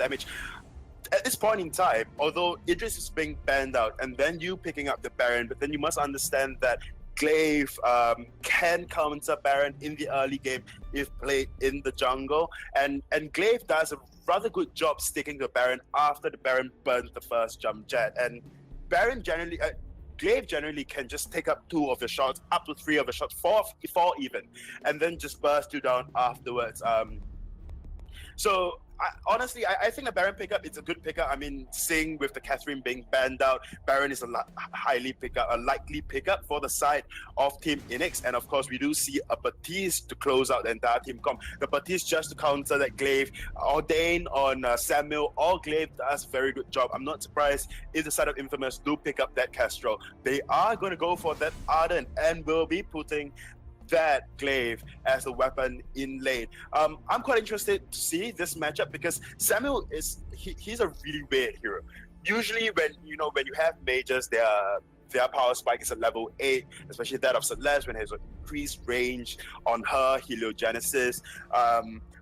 damage. At this point in time, although Idris is being banned out, and then you picking up the Baron, but then you must understand that Glaive can counter Baron in the early game if played in the jungle, and Glaive does a rather good job sticking to Baron after the Baron burns the first jump jet, and Baron generally, Glaive generally can just take up 2 of the shots, up to 3 of the shots, 4 even, and then just burst you down afterwards. So honestly, I think a Baron pickup is a good pickup. I mean, seeing with the Catherine being banned out, Baron is a likely pickup for the side of Team Eanix. And of course, we do see a Baptiste to close out the entire team comp. The Baptiste just to counter that Glaive, Ordain on Samuel, all Glaive does a very good job. I'm not surprised if the side of Infamous do pick up that Kestrel. They are going to go for that Ardent and will be putting that Glaive as a weapon in lane. I'm quite interested to see this matchup because Samuel he's a really weird hero. Usually when you have mages, their power spike is at level 8, especially that of Celeste when it has an increased range on her heliogenesis.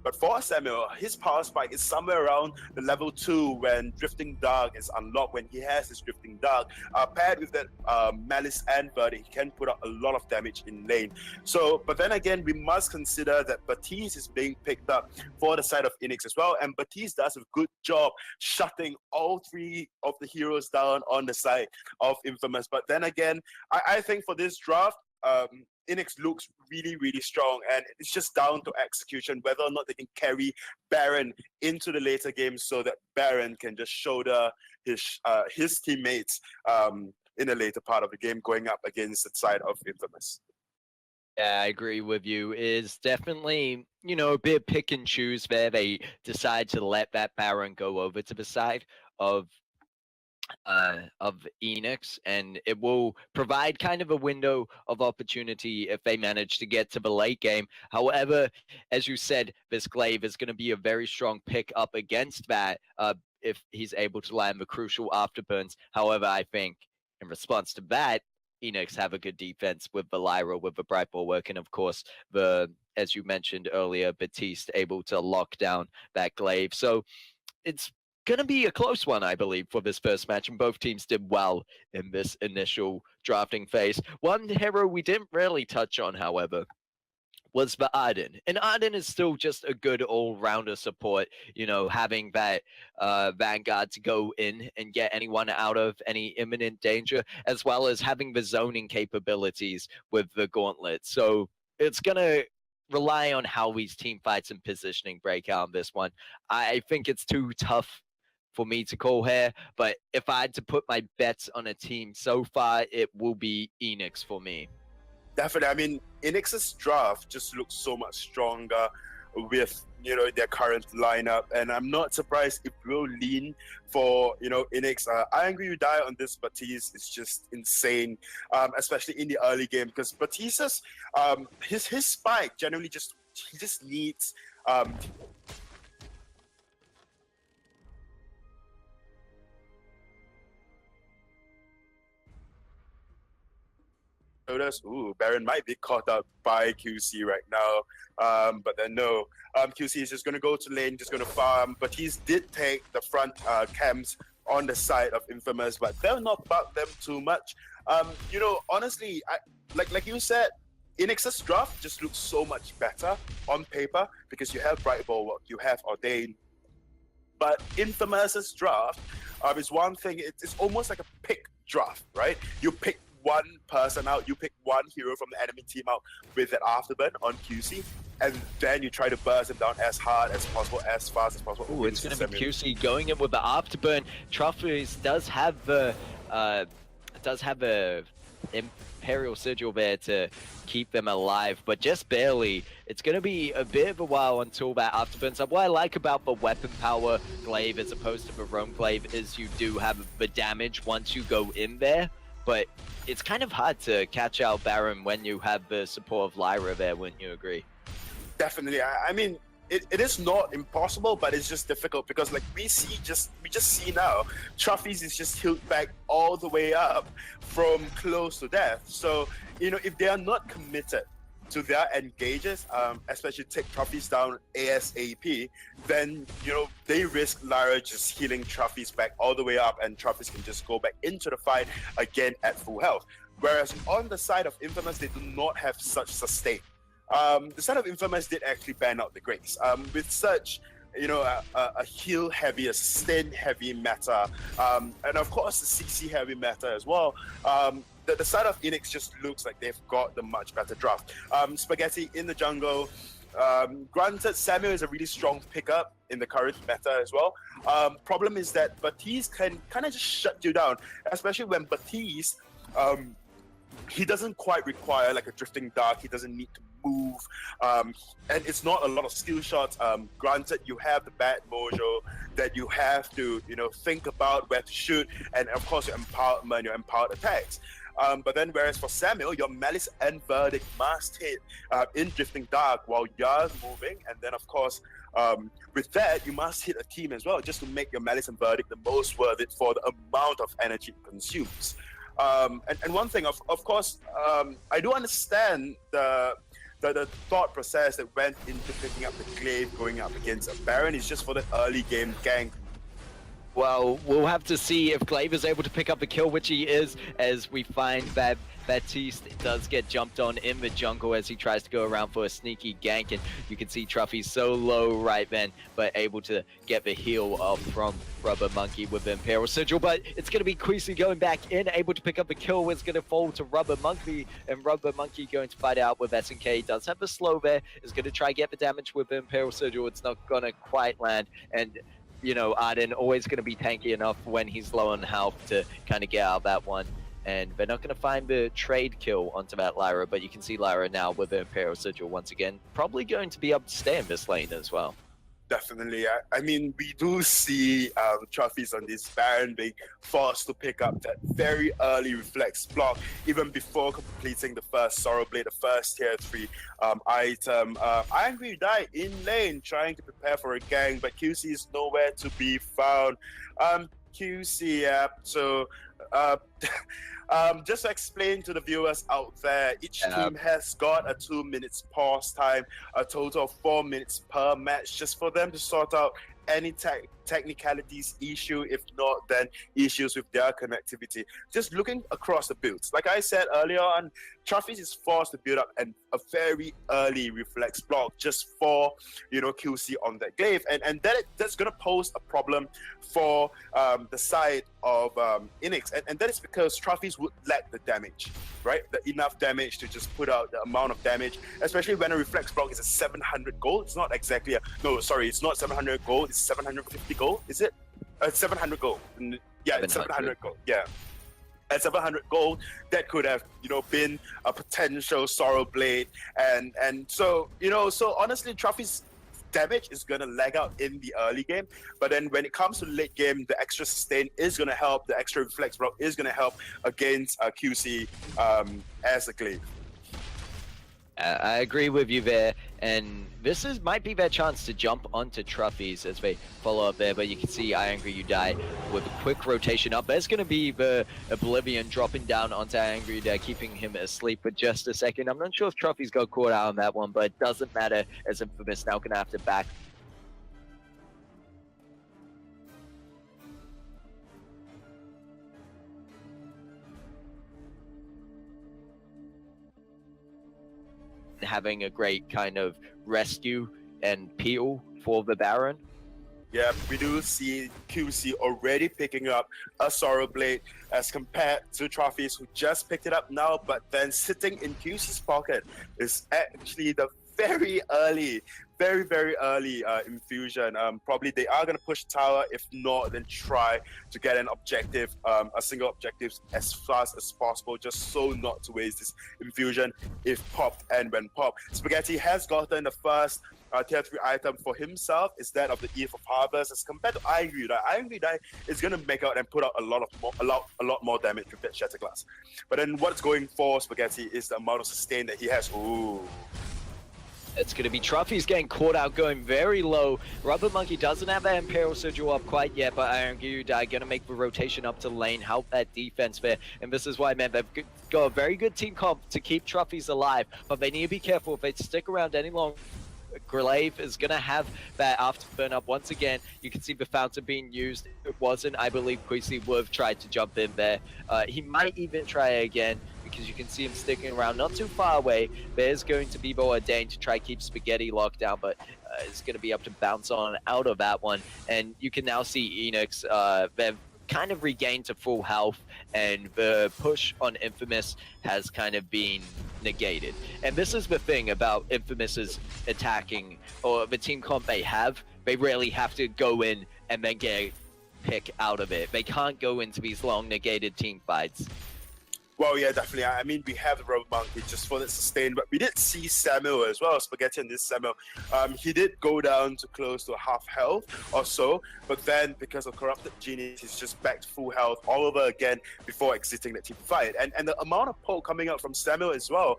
But for Samuel, his power spike is somewhere around the level 2 when Drifting Dark is unlocked. When he has his Drifting Dark, paired with that Malice and Verdict, he can put up a lot of damage in lane. So, but then again, we must consider that Baptiste is being picked up for the side of Eanix as well, and Baptiste does a good job shutting all 3 of the heroes down on the side of Infamous. But then again, I think for this draft, Eanix looks really, really strong, and it's just down to execution, whether or not they can carry Baron into the later games so that Baron can just shoulder his teammates in the later part of the game going up against the side of Infamous. Yeah, I agree with you. Is definitely, a bit pick and choose there. They decide to let that Baron go over to the side of Eanix, and it will provide kind of a window of opportunity if they manage to get to the late game. However, as you said, this Glaive is going to be a very strong pick up against that if he's able to land the crucial afterburns. However, I think in response to that, Eanix have a good defense with the Lyra, with the Bright Bulwark, and of course, as you mentioned earlier, Baptiste able to lock down that Glaive. So it's going to be a close one, I believe, for this first match, and both teams did well in this initial drafting phase. One hero we didn't really touch on, however, was the Arden. And Arden is still just a good all-rounder support, having that Vanguard to go in and get anyone out of any imminent danger, as well as having the zoning capabilities with the Gauntlet. So it's going to rely on how these team fights and positioning break out on this one. I think it's too tough for me to call here, but if I had to put my bets on a team so far, it will be Eanix for me. Definitely. I mean, Eanix's draft just looks so much stronger with, their current lineup, and I'm not surprised if we'll lean for, Eanix. I agree with Die on this. Baptiste is just insane, especially in the early game, because Baptiste's, his spike generally he just needs, Baron might be caught up by QC right now, but then no, QC is just going to go to lane, just going to farm, but he did take the front camps on the side of Infamous, but they'll not bug them too much. Honestly, like you said, Eanix's draft just looks so much better on paper because you have Bright Bulwark, you have Ordain, but Infamous's draft is one thing. It's almost like a pick draft, right? You pick one person out, you pick one hero from the enemy team out with an afterburn on QC, and then you try to burst him down as hard as possible, as fast as possible. Oh, it's going to be QC going in with the afterburn. Trophies does have the Imperial Sigil there to keep them alive, but just barely. It's going to be a bit of a while until that afterburns up. What I like about the weapon power Glaive as opposed to the Roam Glaive is you do have the damage once you go in there, but it's kind of hard to catch out Baron when you have the support of Lyra there, wouldn't you agree? Definitely. I mean, it is not impossible, but it's just difficult because we just see now, Trophies is just healed back all the way up from close to death. So, if they are not committed to their engages, especially take Trophies down ASAP, then, they risk Lyra just healing Trophies back all the way up, and Trophies can just go back into the fight again at full health. Whereas on the side of Infamous, they do not have such sustain. The side of Infamous did actually ban out the Grace. With such, a heal heavy, a sustain heavy meta, and of course the CC heavy meta as well. The side of Eanix just looks like they've got the much better draft. Spaghetti in the jungle. Granted, Samuel is a really strong pickup in the current meta as well. Problem is that Baptiste can kind of just shut you down, especially when Baptiste, he doesn't quite require like a drifting dark. He doesn't need to move, and it's not a lot of skill shots. Granted, you have the bad mojo that you have to, think about where to shoot, and of course your empowerment, your empowered attacks. But then, whereas for Samuel, your Malice and Verdict must hit in Drifting Dark while you're moving, and then of course, with that, you must hit a team as well, just to make your Malice and Verdict the most worth it for the amount of energy it consumes. And one thing, of course, I do understand the thought process that went into picking up the Glaive going up against a Baron is just for the early game gank. Well, we'll have to see if Glaive is able to pick up the kill, which he is, as we find that Baptiste does get jumped on in the jungle as he tries to go around for a sneaky gank, and you can see Truffy so low right then, but able to get the heal off from Rubber Monkey with the Imperial Sigil. But it's going to be Queasy going back in, able to pick up the kill. It's going to fall to Rubber Monkey, and Rubber Monkey going to fight out with SNK. He does have the slow there, is going to try get the damage with the Imperial Sigil. It's not going to quite land, and Arden always going to be tanky enough when he's low on health to kind of get out of that one. And they're not going to find the trade kill onto that Lyra, but you can see Lyra now with the Imperial Sigil once again, probably going to be able to stay in this lane as well. Definitely. I mean, we do see Trophies on this Baron being forced to pick up that very early reflex block, even before completing the first Sorrow Blade, the first tier 3 item. Angry Die in lane, trying to prepare for a gang, but QC is nowhere to be found. QC, yeah, so just to explain to the viewers out there, each team has got a 2 minutes pause time, a total of 4 minutes per match, just for them to sort out any technicalities issue. If not, then issues with their connectivity. Just looking across the builds, like I said earlier on, Trophies is forced to build up a very early reflex block just for QC on that Glaive, and that's gonna pose a problem for the side of Eanix, and that is because Trophies would lack the damage, right? Enough damage to just put out the amount of damage, especially when a reflex block is a 700 gold. It's not exactly it's not 700 gold. It's 750 gold. Is it? 700 gold. Yeah, it's 700 gold. Yeah. At 700 gold, that could have, been a potential Sorrow Blade, and so honestly, Trophy's damage is gonna lag out in the early game, but then when it comes to late game, the extra sustain is gonna help. The extra reflex block is gonna help against QC as a Glaive. I agree with you there, and this might be their chance to jump onto Trophies as they follow up there, but you can see I Angry You Die with a quick rotation up. There's going to be the Oblivion dropping down onto I Angry You Die, keeping him asleep for just a second. I'm not sure if Trophies got caught out on that one, but it doesn't matter, as Infamous now going to have to back having a great kind of rescue and peel for the Baron. Yeah, we do see QC already picking up a Sorrow Blade as compared to Trophies, who just picked it up now, but then sitting in QC's pocket is actually the very early infusion. Probably they are going to push tower. If not, then try to get an objective, a single objective as fast as possible, just so not to waste this infusion if popped and when popped. Spaghetti has gotten the first tier 3 item for himself, is that of the Eve of Harvest, as compared to Angry Die. Angry Die is going to make out and put out a lot more damage with that Shatterglass. But then what's going for Spaghetti is the amount of sustain that he has. Ooh. It's going to be Truffy's getting caught out, going very low. Rubber Monkey doesn't have that Imperial Sigil up quite yet, but Iron Gyudai going to make the rotation up to lane, help that defense there. And this is why, man, they've got a very good team comp to keep Truffy's alive, but they need to be careful if they stick around any longer. Glaive is going to have that afterburn up once again. You can see the fountain being used. If it wasn't, I believe Quisi would have tried to jump in there. He might even try again, because you can see him sticking around not too far away. There's going to be Boadane to try keep Spaghetti locked down, but it's going to be up to bounce on out of that one. And you can now see Eanix, they've kind of regained to full health, and the push on Infamous has kind of been negated. And this is the thing about Infamous's attacking, or the team comp they have. They really have to go in and then get a pick out of it. They can't go into these long negated team fights. Well, yeah, definitely. I mean, we have the Rubber Monkey just for the sustain, but we did see Samuel as well, Spaghetti and this Samuel. He did go down to close to half health or so, but then because of Corrupted Genius, he's just back to full health all over again before exiting the team fight. And the amount of poke coming out from Samuel as well,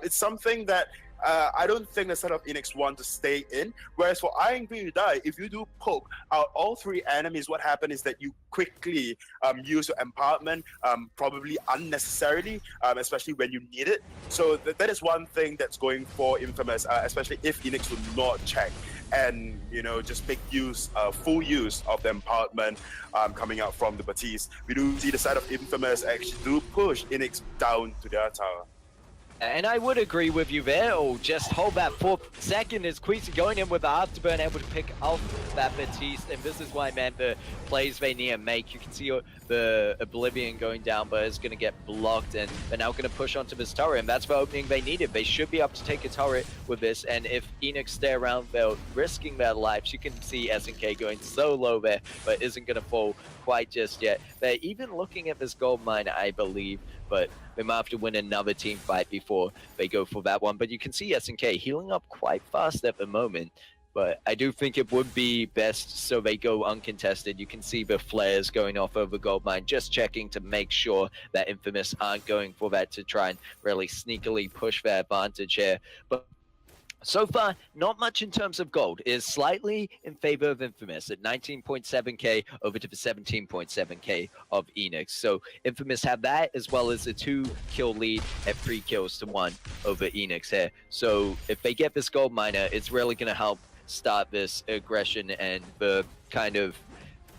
it's something that I don't think the set of Eanix want to stay in. Whereas for Iron Gyudai, if you do poke out all three enemies, what happens is that you quickly use your empowerment, probably unnecessarily, especially when you need it. So that is one thing that's going for Infamous, especially if Eanix would not check and, you know, just make use, full use of the empowerment coming out from the Batiste. We do see the side of Infamous actually do push Eanix down to their tower. And I would agree with you there. Oh, just hold that for a second. Is Quisi going in with the afterburn, able to pick off that Batiste. And this is why, man, the plays they need to make. You can see the Oblivion going down, but it's going to get blocked. And they're now going to push onto this turret. And that's the opening they needed. They should be able to take a turret with this. And if Eanix stay around, they're risking their lives. You can see SNK going so low there, but isn't going to fall quite just yet. They're even looking at this gold mine, I believe, but they might have to win another team fight before they go for that one. But you can see SNK healing up quite fast at the moment. But I do think it would be best so they go uncontested. You can see the flares going off over Goldmine, just checking to make sure that Infamous aren't going for that to try and really sneakily push their advantage here. But so far, not much in terms of gold. It is slightly in favor of Infamous at 19.7k over to the 17.7k of Eanix. So Infamous have that, as well as a 2-kill lead at 3 kills to 1 over Eanix here. So if they get this gold miner, it's really going to help start this aggression and the kind of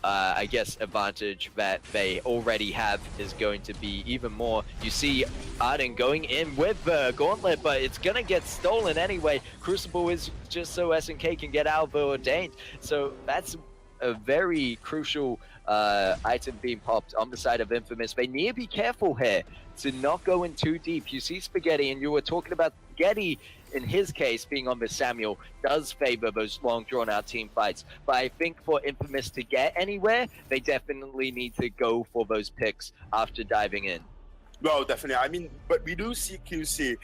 I guess advantage that they already have is going to be even more. You see Arden going in with the gauntlet, but it's gonna get stolen anyway. Crucible is just so SNK can get out of the ordained. So that's a very crucial item being popped on the side of Infamous. They need to be careful here to not go in too deep. You see Spaghetti, and you were talking about Spaghetti, in his case, being on the Samuel, does favor those long, drawn-out team fights. But I think for Infamous to get anywhere, they definitely need to go for those picks after diving in. Well, definitely. I mean, but we do see QC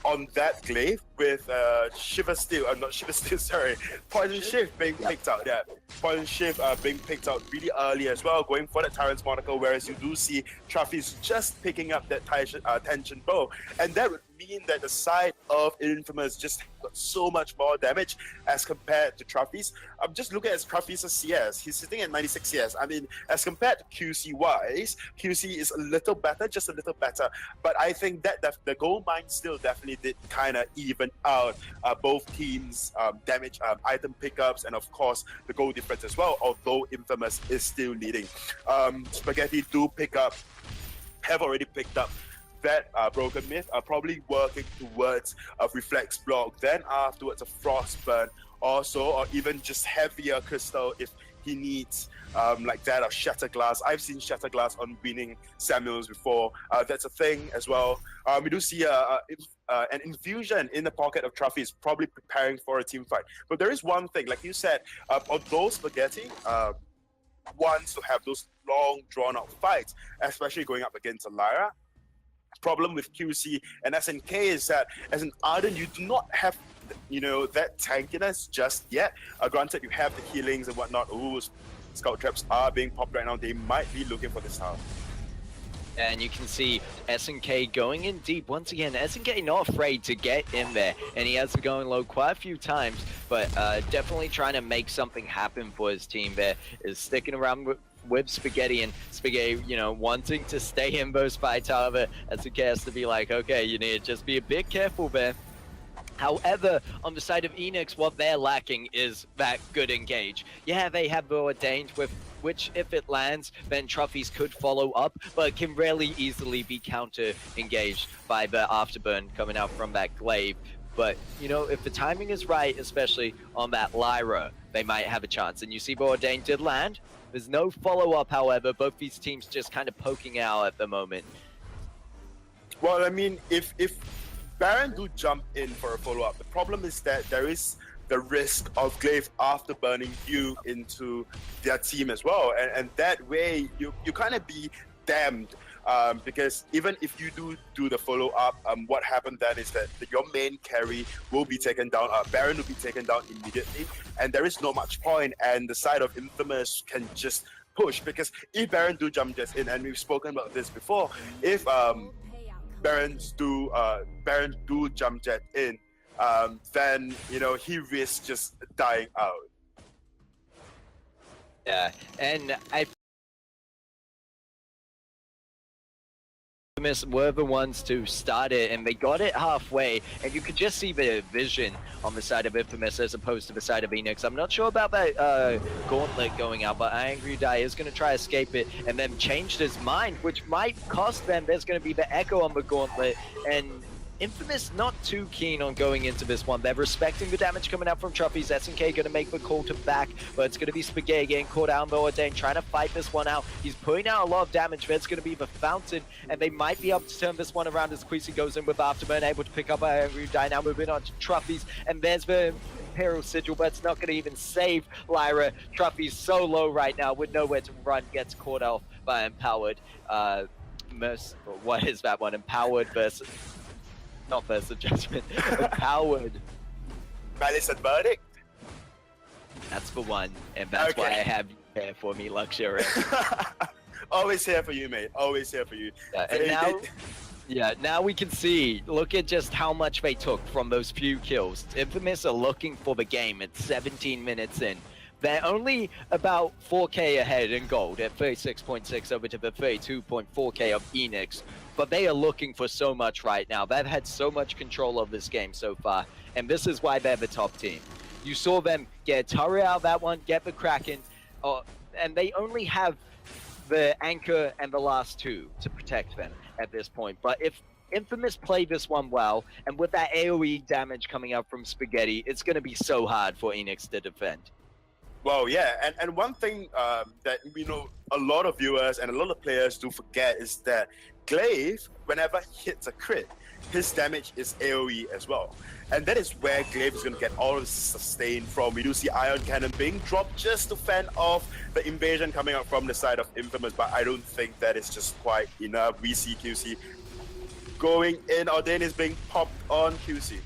on that glaive with Shiver Steel, not Shiver Steel, sorry, Poison Shift being picked out. Yeah, Poison Shift being picked out really early as well, going for that Tyrant's Monocle, whereas you do see Truffy's just picking up that tension bow. And that would mean that the side of Infamous just got so much more damage as compared to Truffy's. Just look at Truffy's CS. He's sitting at 96 CS. I mean, as compared to QC-wise, QC is a little better, just a little better. But I think that the gold mine still definitely did kind of even out both teams' damage, item pickups, and of course the goal difference as well, although Infamous is still leading. Spaghetti have already picked up that Broken Myth, probably working towards a Reflex Block, then afterwards a Frostburn also, or even just heavier Crystal if he needs like that, or Shatter Glass. I've seen Shatter Glass on winning Samuels before. That's a thing as well. We do see an infusion in the pocket of Truffy is probably preparing for a team fight. But there is one thing, like you said, although Spaghetti wants to have those long drawn-out fights, especially going up against a Lyra, problem with QC and SNK is that as an Arden, you do not have, you know, that tankiness just yet. Granted, you have the healings and whatnot. Ooh, Scout Traps are being popped right now. They might be looking for this tower. And you can see SNK going in deep. Once again, SNK not afraid to get in there. And he has to go in low quite a few times, but definitely trying to make something happen for his team there. Is sticking around with Spaghetti, and Spaghetti, you know, wanting to stay in those fights. However, SNK has to be like, okay, you need to just be a bit careful there. However, on the side of Eanix, what they're lacking is that good engage. Yeah, they have the Ordained, with which, if it lands, then Trophies could follow up, but it can really easily be counter-engaged by the Afterburn coming out from that Glaive. But, you know, if the timing is right, especially on that Lyra, they might have a chance. And you see the Ordained did land. There's no follow-up, however. Both these teams just kind of poking out at the moment. Well, I mean, if Baron do jump in for a follow-up, the problem is that there is the risk of Glaive after burning you into their team as well. And that way, you kind of be damned. Because even if you do the follow-up, what happened then is that your main carry will be taken down, Baron will be taken down immediately, and there is not much point, and the side of Infamous can just push, because if Baron do jump just in, and we've spoken about this before, if Baron do jump jet in, then, you know, he risks just dying out. Yeah, and Infamous were the ones to start it, and they got it halfway, and you could just see the vision on the side of Infamous as opposed to the side of Eanix. I'm not sure about that gauntlet going out, but Angry Die is going to try to escape it, and then changed his mind, which might cost them. There's going to be the echo on the gauntlet, and Infamous not too keen on going into this one. They're respecting the damage coming out from Trophies. SNK going to make the call to back, but it's going to be Spaghetti getting caught out on the Ordain, trying to fight this one out. He's putting out a lot of damage, but it's going to be the Fountain, and they might be able to turn this one around as Queasy goes in with Afterburn, able to pick up an Angry Die. Now moving on to Trophies, and there's the Imperial Sigil, but it's not going to even save Lyra. Trophies so low right now with nowhere to run, gets caught off by Empowered. What is that one? Empowered versus... Not versus Judgment. Empowered. Malice and Verdict? That's the one, and that's why I have you here for me, Luxury. Always here for you, mate. Always here for you. Now we can see, look at just how much they took from those few kills. Infamous are looking for the game at 17 minutes in. They're only about 4k ahead in gold at 36.6 over to the 32.4k of Eanix. But they are looking for so much right now. They've had so much control of this game so far. And this is why they're the top team. You saw them get a turret out of that one, get the Kraken, and they only have the Anchor and the last two to protect them at this point. But if Infamous play this one well, and with that AoE damage coming out from Spaghetti, it's going to be so hard for Eanix to defend. Well, yeah, and one thing that, you know, a lot of viewers and a lot of players do forget is that Glaive, whenever he hits a crit, his damage is AoE as well. And that is where Glaive is going to get all of the sustain from. We do see Ion Cannon being dropped just to fend off the invasion coming out from the side of Infamous, but I don't think that is just quite enough. We see QC going in, Ordain is being popped on QC.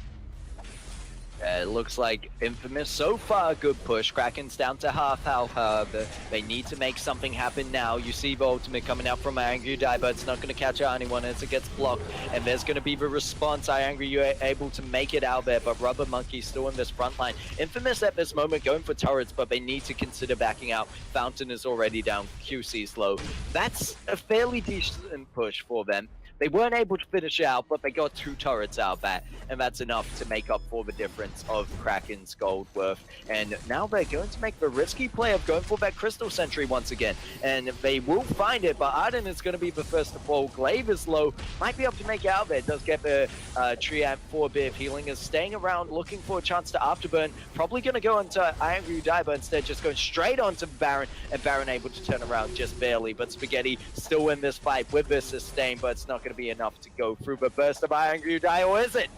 It looks like Infamous so far a good push. Kraken's down to half health, however. They need to make something happen now. You see the ultimate coming out from Angry Die, but it's not going to catch out anyone as it gets blocked. And there's going to be the response. Angry, you're able to make it out there, but Rubber Monkey still in this front line. Infamous at this moment going for turrets, but they need to consider backing out. Fountain is already down. QC's low. That's a fairly decent push for them. They weren't able to finish out, but they got 2 turrets out of that, and that's enough to make up for the difference of Kraken's gold worth. And now they're going to make the risky play of going for that Crystal Sentry once again, and they will find it, but Arden is going to be the first to fall. Glaive is low, might be able to make it out there. Does get the Triamp for a bit of healing, is staying around, looking for a chance to Afterburn. Probably going to go into Angry Die, but instead just going straight onto Baron, and Baron able to turn around just barely. But Spaghetti still in this fight with this sustain, but it's not going to be enough to go through the burst of Angry Die, or is it?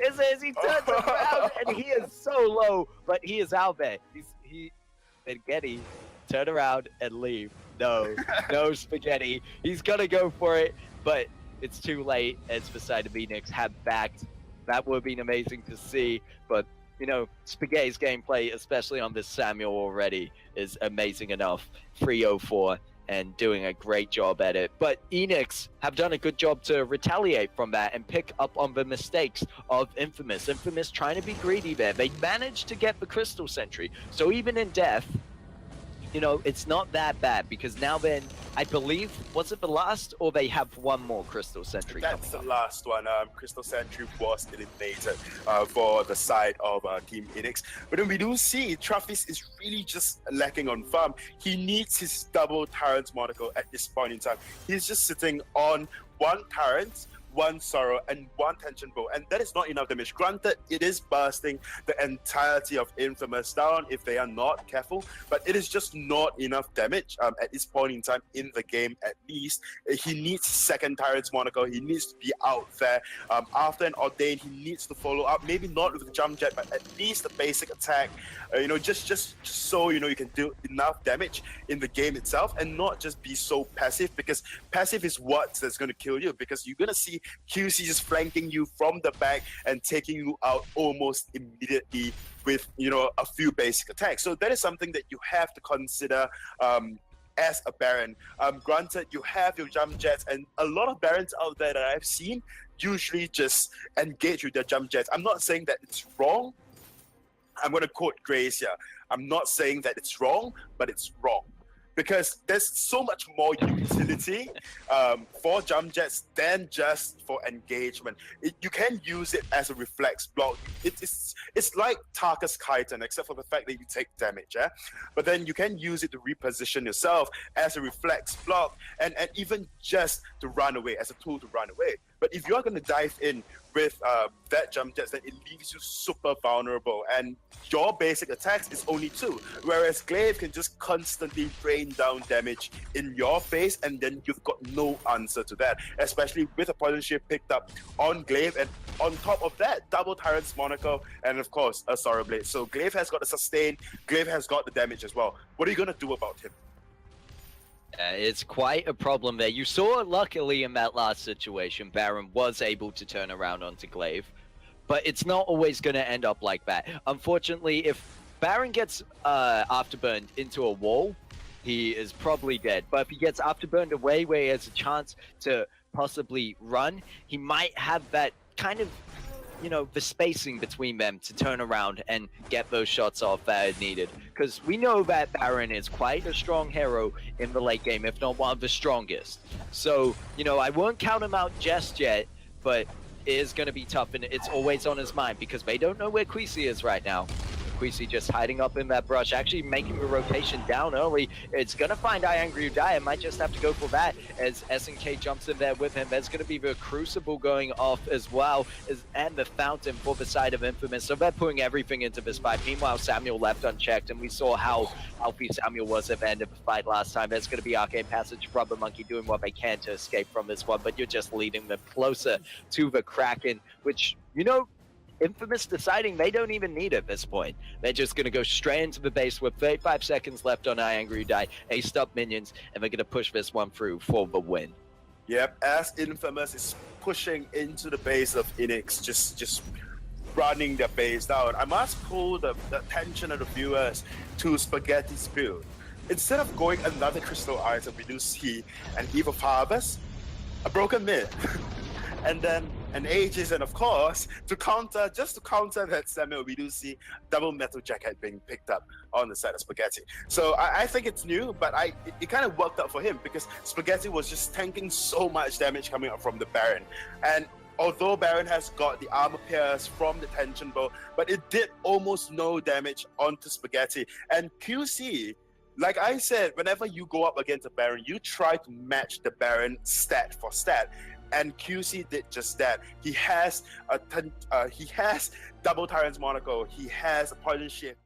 Is it? As he turns around, and he is so low, but he is out there. Spaghetti, turn around and leave. No, no Spaghetti. He's gonna go for it, but it's too late as the side of Eanix have backed. That would have been amazing to see, but you know, Spaghetti's gameplay, especially on this Samuel already, is amazing enough. 304. and doing a great job at it. But Eanix have done a good job to retaliate from that and pick up on the mistakes of Infamous. Infamous trying to be greedy there. They managed to get the Crystal Sentry. So even in death, you know, it's not that bad because now then, I believe, was it the last or they have one more Crystal Sentry? That's the last one. Crystal Sentry was eliminated for the side of Team Eanix. But then we do see Travis is really just lacking on farm. He needs his double Tyrant's monocle at this point in time. He's just sitting on one Tyrant, one Sorrow, and one Tension Bow, and that is not enough damage. Granted, it is bursting the entirety of Infamous down if they are not careful, but it is just not enough damage at this point in time in the game. At least he needs second Tyrant's monocle. He needs to be out there. After an Ordain, he needs to follow up, maybe not with the jump jet, but at least the basic attack, you know, just so you know you can do enough damage in the game itself and not just be so passive, because passive is that's going to kill you, because you're going to see QC just flanking you from the back and taking you out almost immediately with, you know, a few basic attacks. So that is something that you have to consider as a Baron. Granted, you have your jump jets, and a lot of Barons out there that I've seen usually just engage with their jump jets. I'm not saying that it's wrong. I'm going to quote Grace here. I'm not saying that it's wrong, but it's wrong. Because there's so much more utility for jump jets than just for engagement. You can use it as a reflex block. It's like Tarkus Chiton, except for the fact that you take damage, yeah? But then you can use it to reposition yourself as a reflex block and even just to run away, as a tool to run away. But if you're going to dive in with that jump jets, then it leaves you super vulnerable, and your basic attacks is only 2, whereas Glaive can just constantly rain down damage in your face, and then you've got no answer to that, especially with a poison shield picked up on Glaive, and on top of that, double Tyrant's monocle, and of course a Sorrow Blade. So Glaive has got the sustain, Glaive has got the damage as well. What are you going to do about him? It's quite a problem there. You saw, luckily, in that last situation, Baron was able to turn around onto Glaive, but it's not always going to end up like that. Unfortunately, if Baron gets afterburned into a wall, he is probably dead. But if he gets afterburned away where he has a chance to possibly run, he might have that kind of, you know, the spacing between them to turn around and get those shots off that are needed. Because we know that Baron is quite a strong hero in the late game, if not one of the strongest. So, you know, I won't count him out just yet, but it is going to be tough, and it's always on his mind because they don't know where Quisi is right now. Quisi just hiding up in that brush, actually making the rotation down early. It's going to find I Angry You Die. It might just have to go for that as SNK jumps in there with him. There's going to be the Crucible going off as well, and the Fountain for the side of Infamous. So they're putting everything into this fight. Meanwhile, Samuel left unchecked, and we saw how healthy Samuel was at the end of the fight last time. There's going to be Arcane Passage, Rubber Monkey doing what they can to escape from this one, but you're just leading them closer to the Kraken, which, you know, Infamous deciding they don't even need it at this point. They're just going to go straight into the base with 35 seconds left on I Angry You Die, aced up minions, and they're going to push this one through for the win. Yep, as Infamous is pushing into the base of Eanix, just running their base down, I must pull the attention of the viewers to Spaghetti's build. Instead of going another crystal item, we do see an Eve of Harvest, a broken mid, and then an Aegis, and of course, to counter that Samuel, we do see double metal jacket being picked up on the side of Spaghetti. So I think it's new, but it kind of worked out for him because Spaghetti was just tanking so much damage coming up from the Baron. And although Baron has got the armor pierce from the Tension Bow, but it did almost no damage onto Spaghetti. And QC, like I said, whenever you go up against a Baron, you try to match the Baron stat for stat. And QC did just that. He has double Tyrant's monocle. He has a poison shift.